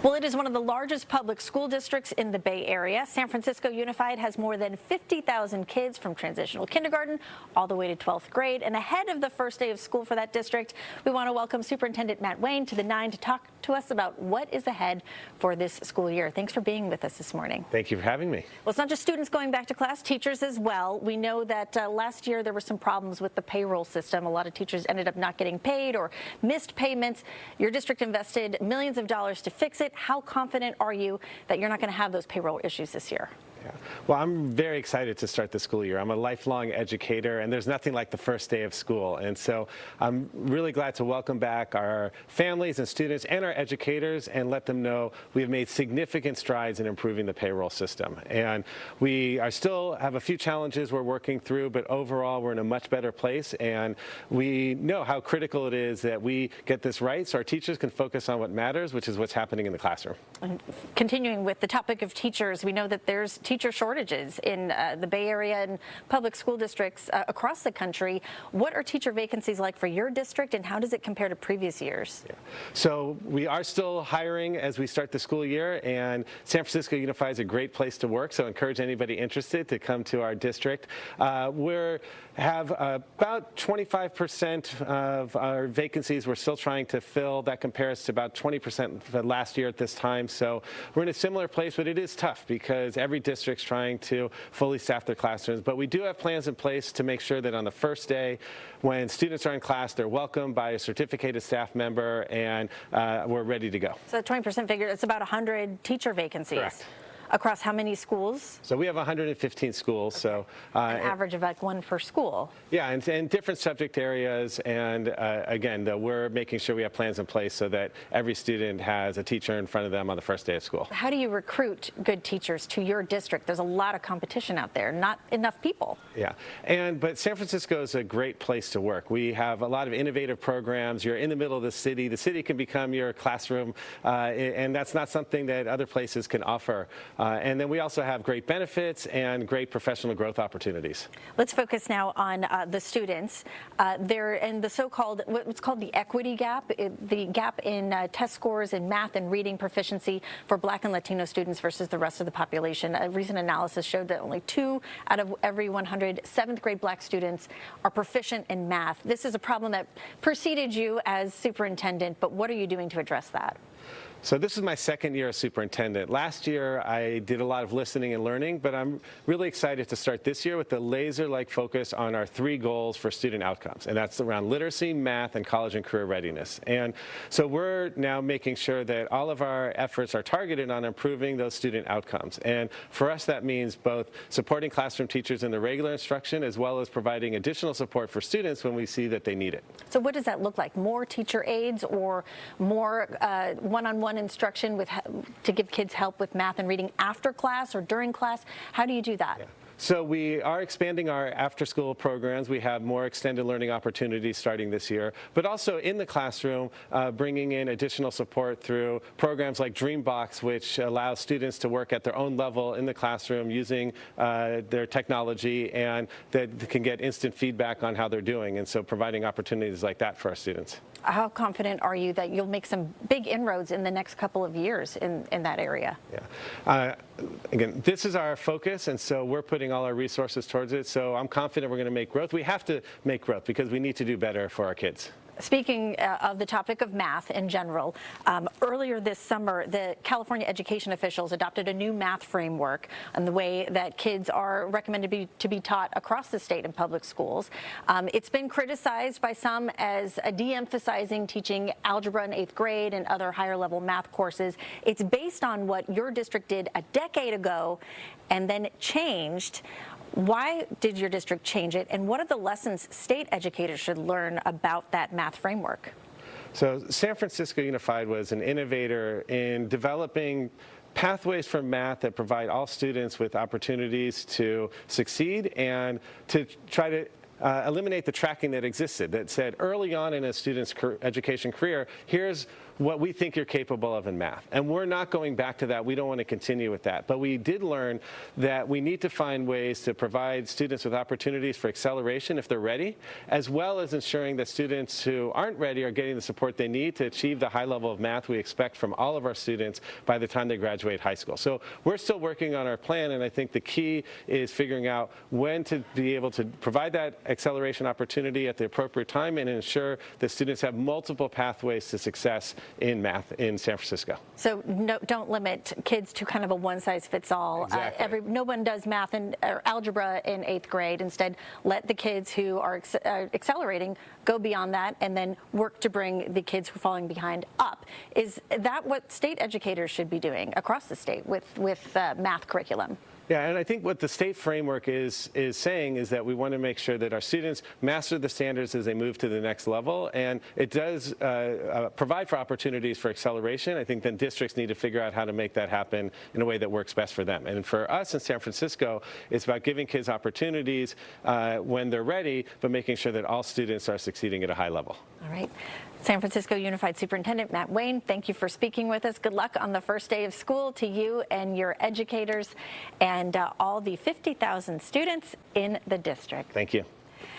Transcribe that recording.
Well, it is one of the largest public school districts in the Bay Area. San Francisco Unified has more than 50,000 kids from transitional kindergarten all the way to 12th grade. And ahead of the first day of school for that district, we want to welcome Superintendent Matt Wayne to the 9 to talk to us about what is ahead for this school year. Thanks for being with us this morning. Thank you for having me. Well, it's not just students going back to class, teachers as well. We know that last year there were some problems with the payroll system. A lot of teachers ended up not getting paid or missed payments. Your district invested millions of dollars to fix it. How confident are you that you're not going to have those payroll issues this year? Yeah. Well, I'm very excited to start the school year. I'm a lifelong educator, and there's nothing like the first day of school. And so I'm really glad to welcome back our families and students and our educators and let them know we have made significant strides in improving the payroll system. And we are still have a few challenges we're working through, but overall we're in a much better place. And we know how critical it is that we get this right so our teachers can focus on what matters, which is what's happening in the classroom. And continuing with the topic of teachers, we know that there's teacher shortages in the Bay Area and public school districts across the country. What are teacher vacancies like for your district, and how does it compare to previous years? Yeah. So we are still hiring as we start the school year, and San Francisco Unified is a great place to work, so encourage anybody interested to come to our district. We have about 25% of our vacancies we're still trying to fill. That compares to about 20% for last year at this time. So we're in a similar place, but it is tough because every district's trying to fully staff their classrooms. But we do have plans in place to make sure that on the first day, when students are in class, they're welcomed by a certificated staff member, and we're ready to go. So the 20% figure, it's about 100 teacher vacancies. Correct. Across how many schools? So we have 115 schools. Okay. So an average of like one per school. Yeah, and different subject areas. And again, we're making sure we have plans in place so that every student has a teacher in front of them on the first day of school. How do you recruit good teachers to your district? There's a lot of competition out there, not enough people. Yeah, but San Francisco is a great place to work. We have a lot of innovative programs. You're in the middle of the city. The city can become your classroom, and that's not something that other places can offer. And then we also have great benefits and great professional growth opportunities. Let's focus now on the students. They're in the so-called, what's called the equity gap, the gap in test scores in math and reading proficiency for Black and Latino students versus the rest of the population. A recent analysis showed that only 2 out of every 100 7th grade Black students are proficient in math. This is a problem that preceded you as superintendent, but what are you doing to address that? So this is my second year as superintendent. Last year, I did a lot of listening and learning, but I'm really excited to start this year with a laser-like focus on our 3 goals for student outcomes, and that's around literacy, math, and college and career readiness. And so we're now making sure that all of our efforts are targeted on improving those student outcomes. And for us, that means both supporting classroom teachers in the regular instruction as well as providing additional support for students when we see that they need it. So what does that look like? More teacher aides or more one-on-one instruction to give kids help with math and reading after class or during class? How do you do that? Yeah. So we are expanding our after-school programs. We have more extended learning opportunities starting this year, but also in the classroom, bringing in additional support through programs like Dreambox, which allows students to work at their own level in the classroom using their technology, and that can get instant feedback on how they're doing, and so providing opportunities like that for our students. How confident are you that you'll make some big inroads in the next couple of years in that area? Yeah. Again, this is our focus, and so we're putting all our resources towards it. So I'm confident we're going to make growth. We have to make growth because we need to do better for our kids. Speaking of the topic of math in general, earlier this summer, the California education officials adopted a new math framework and the way that kids are recommended to be taught across the state in public schools. It's been criticized by some as de-emphasizing teaching algebra in 8th grade and other higher level math courses. It's based on what your district did a decade ago and then it changed. Why did your district change it, and what are the lessons state educators should learn about that math framework? So San Francisco Unified was an innovator in developing pathways for math that provide all students with opportunities to succeed and to try to eliminate the tracking that existed that said early on in a student's education career, here's what we think you're capable of in math. And we're not going back to that. We don't want to continue with that. But we did learn that we need to find ways to provide students with opportunities for acceleration if they're ready, as well as ensuring that students who aren't ready are getting the support they need to achieve the high level of math we expect from all of our students by the time they graduate high school. So we're still working on our plan, and I think the key is figuring out when to be able to provide that acceleration opportunity at the appropriate time and ensure that students have multiple pathways to success in math in San Francisco. So don't limit kids to kind of a one-size-fits-all. Exactly. No one does math or algebra in 8th grade. Instead, let the kids who are accelerating go beyond that and then work to bring the kids who are falling behind up. Is that what state educators should be doing across the state with math curriculum? Yeah, and I think what the state framework is saying is that we want to make sure that our students master the standards as they move to the next level, and it does provide for opportunities for acceleration. I think then districts need to figure out how to make that happen in a way that works best for them. And for us in San Francisco, it's about giving kids opportunities when they're ready, but making sure that all students are succeeding at a high level. All right. San Francisco Unified Superintendent Matt Wayne, thank you for speaking with us. Good luck on the first day of school to you and your educators and all the 50,000 students in the district. Thank you.